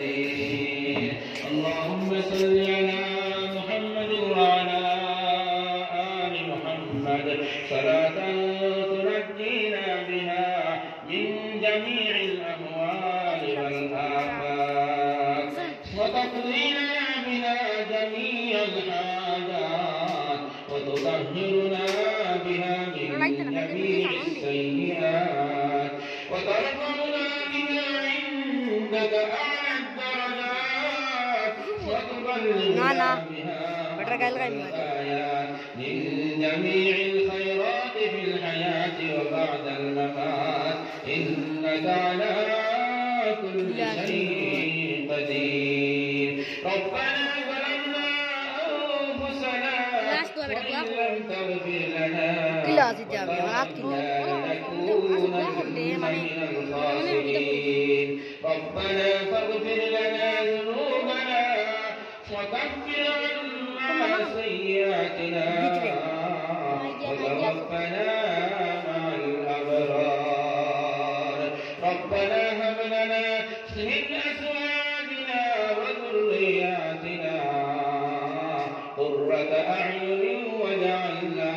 قدير. اللهم صل على محمد وعلى آل محمد صلاة تنجينا بها من جميع الأهوال والآفات وتقضينا بها جميع الحاجات وتطهرنا بها من جميع السيئات وترفعنا بها عندك أعلى الدرجات وتبلغنا بها الآيات من جميع الخيرات في الحياة وبعد الممات إنك على كل شيء قدير. ربنا ظلمنا أنفسنا وإن لم تغفر لنا لنكونن من الخاسرين. ربنا فاغفر لنا ذنوبنا وكفر عنا سيئاتنا وتوفنا مع الأبرار. ربنا هب لنا من أزواجنا وذرياتنا قرة أعين واجعلنا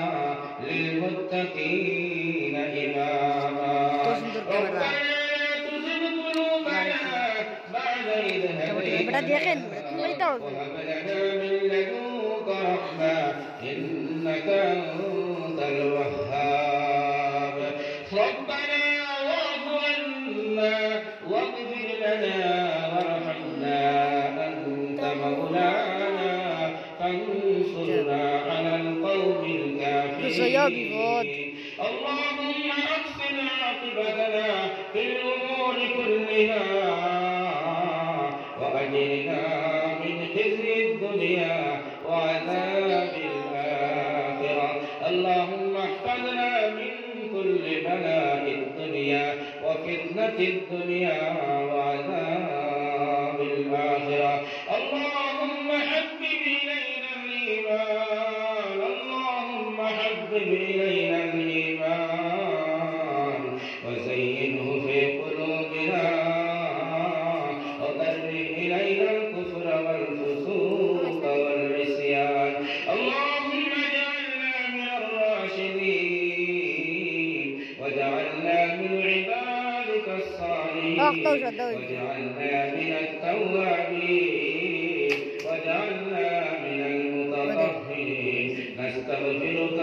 للمتقين إماما. ربنا لا تزغ قلوبنا بعد إذ هديتنا وهب لنا من لدنك رحمة إنك أنت الوهاب. ربنا واعف عنا واغفر لنا وارحمنا أنت مولانا فانصرنا على القوم الكافرين. اللهم أحسن عاقبتنا في الأمور كلها وأجرنا من خزي الدنيا وعذاب الآخرة. اللهم احفظنا من كل بلاء الدنيا وفتنة الدنيا وعذاب الآخرة. اللهم حبب إلينا الإيمان اللهم حبب إلينا الإيمان وزينه في قلوبنا وكره إلينا الكفر والفسوق والعصيان. اللهم اجعلنا من الراشدين واجعلنا من عبادك الصالحين واجعلنا من التوابين واجعلنا من المتطهرين. نستغفرك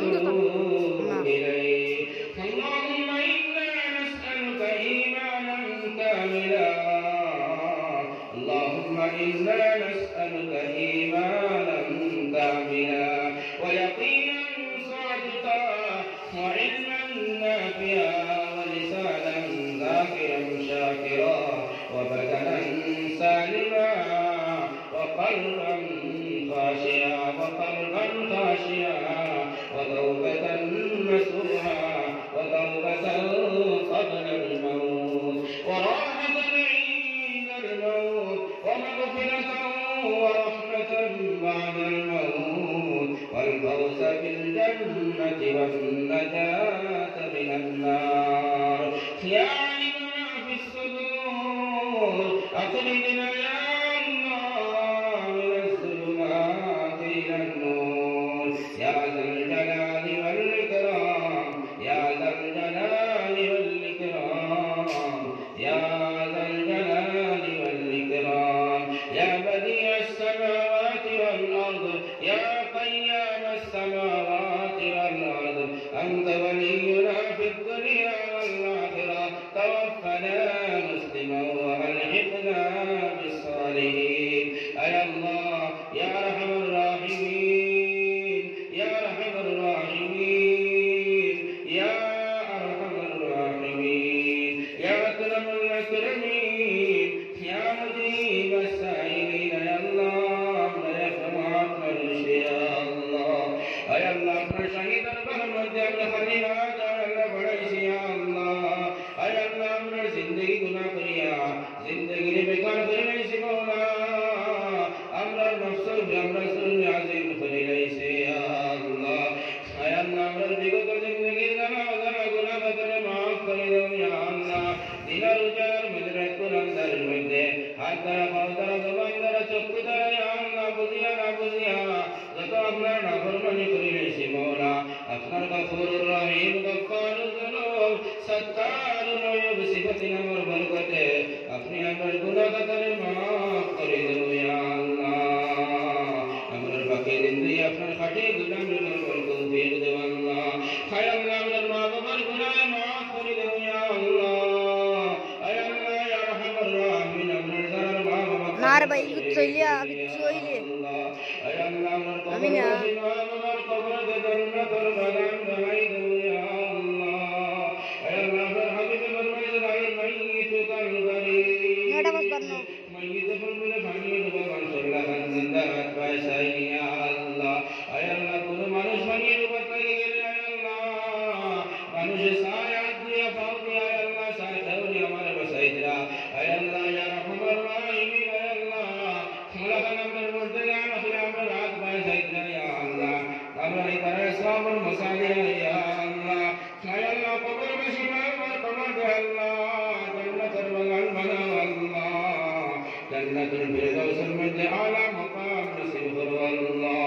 ونتوب إليك. اللهم إنا نسألك إيمانا كاملا اللهم إنا نسألك إيمانا كاملا ويقينا صادقا وعلما نافعا ولسانا ذاكرا شاكرا وبدنا سالما وقلبا خاشعا وتوبة نصوحا وتوبة قبل الموت وراحة عند الموت ومغفرة ورحمة بعد الموت والفوز بالجنة والنجاة من النار. يا علم ما في الصدور أخرجنا يا الله من الظلمات إلى النور يا ذا الجلال والإكرام يا ذا الجلال والإكرام يا ذا الجلال والإكرام يا بديع السماوات والأرض يا قيام السماوات والأرض. أنت ولينا في الدنيا والآخرة. توفنا مسلما وألحقنا بالصالحين. أي الله يا أرحم الراحمين يا أرحم الراحمين يا أرحم الراحمين يا أكرم الأكرمين يا مجيب السائلين. يا الله يا سماعة يا الله يا الله अपना शहीद अरबल मध्य अपने खलीफा अल्लाह बड़ाई या अल्लाह अल्लाह अपना जिंदगी गुनाह करिया जिंदगी में बेकार करने से मौला আপনার নাফরমানি করিলেছি মওলা আপনার গফুরুর রহিম গফফারুয যুনুব সত্তারুল উয়ুব সিফাতিন আমার বরকতে আপনি আমার গুনাহ খাতারে মাফ করে দেন ইয়া আল্লাহ আমরার বাকি জিন্দেগি আপনার খাঁটি গোলামের করবার তৌফিক দেন আল্লাহ হায় আল্লাহ আমার মা বাবার গুনাহ মাফ করে দেন ইয়া আল্লাহ আয় আল্লাহ ইয়া আরহামার রাহিমিন আপনার যারা মা বাবা নার ভাই চইলে আয় আল্লাহ আমার কবরে জান্নাতুল বাগান বানাই দেন ইয়া আল্লাহ আয় আল্লাহ আপনার হাবিবে ফরমাইলেন আল মাইয়িতু কাল গরীব এটা বাস বানো মাইয়িত বলে বানিয়ে দেব মাশাআল্লাহ জিন্দা রাত পায়সাই ইয়া আল্লাহ আয় আল্লাহ কোন মানুষ বানিয়ে দেব তাই গেলে আয় আল্লাহ মানুষের সায়াত দিয়া পাও দিয়া আয় আল্লাহ সায়াত হলি আমার বসাই দিরা আয় আল্লাহ ইয়া রহমান রহিম আয় আল্লাহ খোলাখান আমাদের মধ্যে গান আসলে আমরা রাত পায়সাই দিরা ইয়া আল্লাহ আমরা এই তারা ইসলামের মসাজিদ ইয়া আল্লাহ আয় আল্লাহ কবর বেশি মার কবর দে আল্লাহ জান্নাতের বাগান বানাও আল্লাহ জান্নাতুল ফিরদাউসের মধ্যে আলা মাকাম নসিব করো আল্লাহ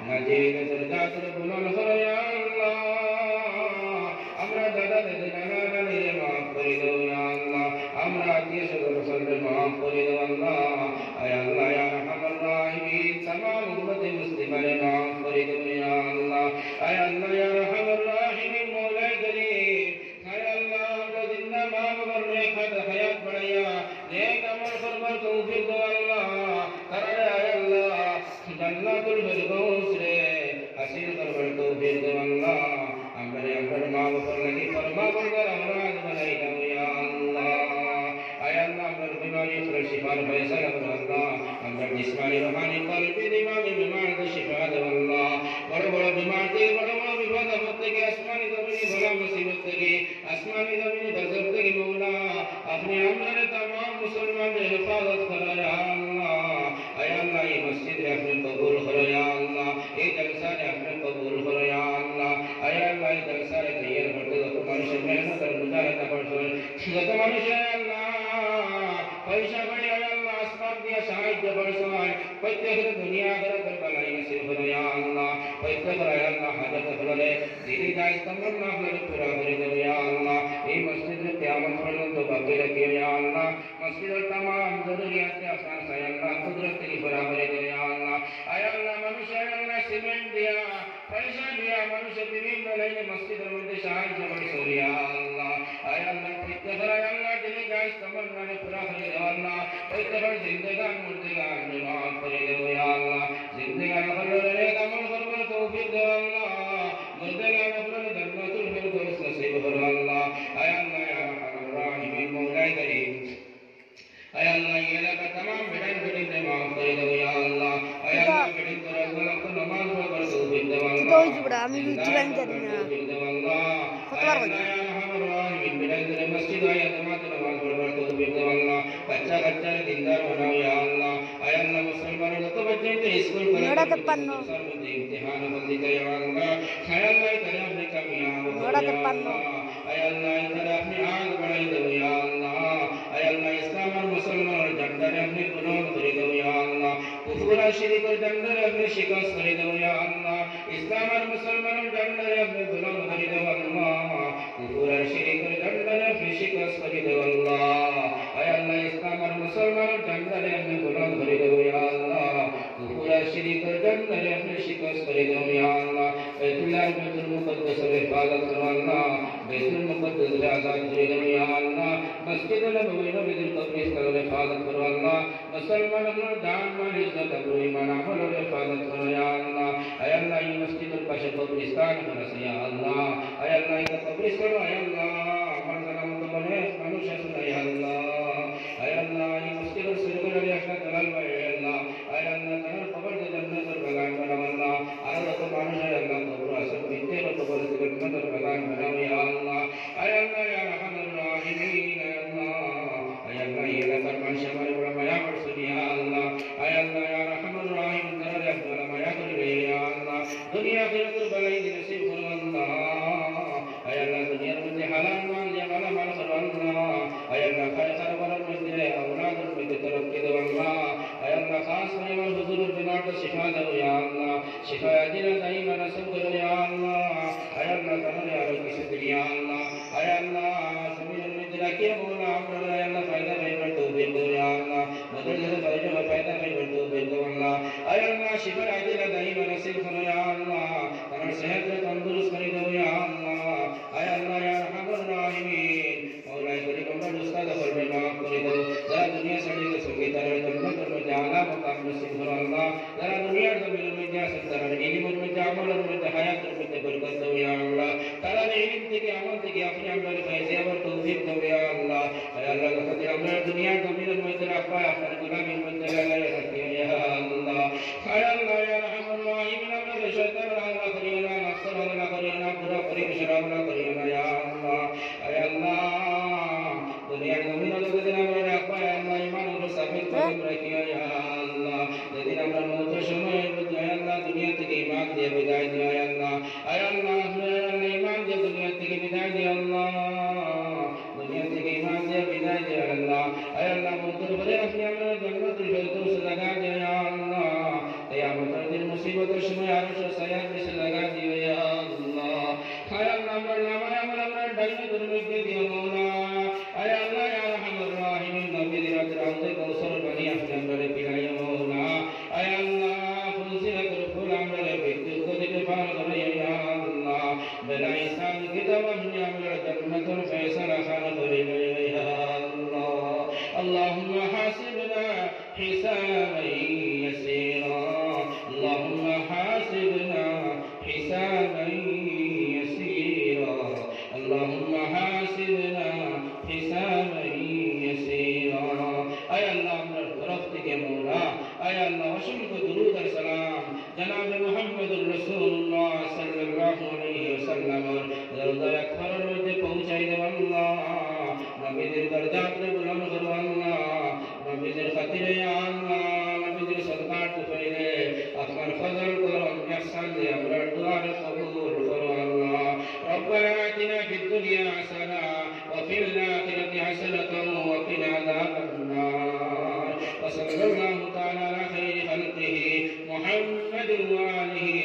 নাজিল দরজাতুল বুলন্দ করো ইয়া আল্লাহ আমরা দাদা দাদি নানা নানিরে মাফ করে দাও ইয়া আল্লাহ আমরা আত্মীয় স্বজনকে মাফ করে দাও আল্লাহ আয় আল্লাহ ইয়া আরহামার রাহিমিন तमाम উম্মতে মুসলিমারে মাফ করে দাও ইয়া আল্লাহ আয় আল্লাহ ইয়া আরহামার রাহিমিন মওলাই করিম আয় আল্লাহ আমরা জিন্দা মা বাবার নেক হায়াত বাড়াইয়া নেক আমল করবার তৌফিক দাও আল্লাহ তারে আয় আল্লাহ জান্নাতুল ফিরদাউস রে হাসিল করবার তৌফিক দাও আল্লাহ আমরা আপনার মা বাবার লাগি ফরমাবরদার আমরাজ বানাই দাও ইয়া আল্লাহ আয় আল্লাহ আপনার বিমারি করে শিফার ফয়সালা করো আল্লাহ আমরা জিসমানি রুহানি কলবি দিমাগি বিমার দে শিফা দাও আল্লাহ বড় বড় বিমার থেকে বড় বড় বিপদ আপদ থেকে আসমানি জমিনি বলা মুসিবত থেকে আসমানি জমিনি গজব থেকে মওলা আপনি আমাদের तमाम মুসলমানদের হেফাজত করো ইয়া আল্লাহ আয় আল্লাহ এই মসজিদে আপনি কবুল করো ইয়া আল্লাহ এই জলসারে আপনি কবুল করো ইয়া আল্লাহ আয় আল্লাহ এই জলসারে তৈয়ার করতে যত মানুষের মেহনত আর মুজাহিদা করছেন যত মানুষের আল্লাহ পয়সা করে আয় আল্লাহ আসবাব দিয়ে সাহায্য করছেন প্রত্যেকের দুনিয়া আখিরাতের বালাই নসিব করো ইয়া আল্লাহ প্রত্যেকের আয় আল্লাহ হাজত হলে দিদি দায় তমন্না আপনাকে পুরা করে দেব ইয়া আল্লাহ এই মসজিদে কিয়ামত পর্যন্ত বাকি রাখিও ইয়া আল্লাহ মসজিদের तमाम জরুরিয়াতে আসান আয় আল্লাহ কুদরত থেকে পুরা করে দেব ইয়া আল্লাহ আয় আল্লাহ মানুষ আয় আল্লাহ সিমেন্ট দিয়া পয়সা দিয়া মানুষের বিভিন্ন লাইনে মসজিদের মধ্যে সাহায্য করছো ইয়া আল্লাহ আয় আল্লাহ প্রত্যেকের আয় আল্লাহ দিদি দায় তমন্নাকে পুরা করে দেব আল্লাহ প্রত্যেকের জিন্দেগান মুর্দেগান মাফ করে দেব ইয়া আল্লাহ জিন্দেগান হলে নেক আমল করবার তৌফিক দাও আল্লাহ মুর্দেগান হলে জান্নাতুল ফিরদাউস নসিব করো আল্লাহ আয় আল্লাহ ইয়া আরহামার রাহিমিন মওলাই করিম আয় আল্লাহ এই এলাকা तमाम বেড়াই বেড়িতে মাফ করে দাও ইয়া আল্লাহ আয় আল্লাহ বেড়ি করে ওয়াক্ত নামাজ পড়বার তৌফিক দাও আল্লাহ দই জুড়া আমি জীবন জানি না দাও আল্লাহ আয় আল্লাহ ইয়া আরহামার রাহিমিন বেড়াই করে মসজিদ আয় জামাতে নামাজ পড়বার তৌফিক দাও আল্লাহ বাচ্চা কাচ্চা দিনদার বানাও ইয়া আল্লাহ আয় আল্লাহ মুসলমানের যত বাচ্চাকে স্কুল করে সর মধ্যে ইমতিহান বন্দি করে ইয়া আল্লাহ আয় আল্লাহ তারে আপনি কামিয়াব করো ইয়া আল্লাহ আয় আল্লাহ তারে আপনি আগ বাড়াই দাও ইয়া আল্লাহ আয় আল্লাহ ইসলাম আর মুসলমানের ঝান্ডারে আপনি বুলন্দ করে দাও ইয়া আল্লাহ কুফর আর শিরকের ঝান্ডারে আপনি শিকস্ত করে দাও ইয়া আল্লাহ ইসলাম আর মুসলমানের ঝান্ডারে আপনি বুলন্দ করে দাও আল্লাহ কুফর আর শিরকের ঝান্ডারে আপনি শিকস্ত করে দাও আল্লাহ আয় আল্লাহ ইসলাম আর মুসলমানের ঝান্ডারে আপনি বুলন্দ করে দাও ইয়া আল্লাহ কুফর আর শিরকের ঝান্ডারে আপনি শিকস্ত করে দাও ইয়া আল্লাহ বাইতুল্লাহ বাইতুল মুকদ্দাসের হিফাজত করো আল্লাহ বাইতুল মুকদ্দাসের আযাদ করে দাও ইয়া আল্লাহ মসজিদুল নববী নবীর কবরস্থানের হিফাজত করো আল্লাহ মুসলমানদের জান মাল ইজ্জত আর ঈমান আমলের হিফাজত করো ইয়া আল্লাহ আয় আল্লাহ এই মসজিদের পাশে কবরস্থান করেছে ইয়া আল্লাহ আয় আল্লাহ এই কবরস্থান আয় আল্লাহ আমার জানা মতো মানুষ আছে ইয়া আল্লাহ আয় আল্লাহ এই মসজিদের সরকারি একটা দলাল ভাই আল্লাহ আয় আল্লাহ তার কবর দে জান্নাতের বাগান বানাও আল্লাহ আর যত মানুষ আয় আল্লাহ কবর আছে বিদ্যের কবর দে জান্নাতের বাগান বানাও ইয়া আল্লাহ আয় আল্লাহ ইয়া রহমানুর রাহিমিন আয় আল্লাহ আয় আল্লাহ এই এলাকার মানুষ আমার বড় মায়া করছে ইয়া আল্লাহ আয় আল্লাহ ইয়া রহমানুর রাহিম তারে আপনারা মায়া করে ইয়া আল্লাহ দুনিয়া আখিরাতের বালাই নসিব করো আল্লাহ আয় আল্লাহ দুনিয়ার মধ্যে হালাল দুনিয়া ছাড়িয়ে সঙ্গে তারা জান্নাতের মধ্যে আলা মাকাম নসিব করো আল্লাহ যারা দুনিয়ার জমিনের মধ্যে আছেন তারা ইলমের মধ্যে আমলের মধ্যে হায়াতের মধ্যে বরকত দাও ইয়া আল্লাহ তারা ইলম থেকে আমল থেকে আপনি আমাদের ফায়দা আবার তৌফিক দাও ইয়া আল্লাহ আল্লাহ কাছে আমরা দুনিয়ার জমিনের মধ্যে রাখবা আপনার গোলামির মধ্যে লাগাই রাখিও ইয়া আল্লাহ আল্লাহ ইয়া রাহমান রাহিম আমরা শয়তান আল্লাহ করিও না নফস আল্লাহ করিও না পুরা পরিবেশ আল্লাহ করিও না ইয়া আল্লাহ আল্লাহ দুনিয়ার জমিনের মধ্যে আমরা রাখবা আল্লাহ ঈমান ও সাবিত কদম রাখিও ইয়া আল্লাহ যেদিন আমরা মওতের সময় আল্লাহ দুনিয়া থেকে ঈমান দিয়ে বিদায় দিও আল্লাহ আল্লাহ ঈমান দিয়ে দুনিয়া থেকে বিদায় দিও আল্লাহ দুনিয়া থেকে ঈমান দিয়ে বিদায় দিও আল্লাহ আল্লাহ মওতের পরে আপনি আমরা জান্নাতুল ফিরদৌস লাগা দিও আল্লাহ কিয়ামতের দিন মুসিবতের সময় আরশ ছায়ার নিচে লাগা দিও আল্লাহ আল্লাহ আমরা ডাইনে দুর্মুখে দিও মাওলা আল্লাহ ইয়া রাহমার রাহিম নবীর রাতে কৌসর পানি আপনি আমরা পিলাইও মাওলা আল্লাহ ফুলসিরাতুল ফুল আমরা বিদ্যুৎ দিতে পার করে ইয়া আল্লাহ বেলা ইসাব কিতাব আপনি আমরা জান্নাতুল ফয়সালা খান করে ইয়া আল্লাহ اللهم حاسبنا حسابا يسيرا اللهم حاسبنا حسابا يسيرا اللهم حاسبنا حسابا يسيرا اي الله امر طرفتك مولا اي الله وشمك درود السلام جناب محمد رسول الله صلى الله عليه وسلم درود اكبر মধ্যে পৌঁছাই দেব আল্লাহ নবীদের দরজাতে বুলন্দ করো আল্লাহ নবীদের খাতিরে আল্লাহ নবীদের সদকাত করিলে আপনার ফজল করম ইহসান দিয়ে আমরা দোয়া কবুল করো আল্লাহ ربنا آتنا في الدنيا حسنة وفي الآخرة حسنة وقنا عذاب النار وصلى الله تعالى على خير خلقه محمد وآله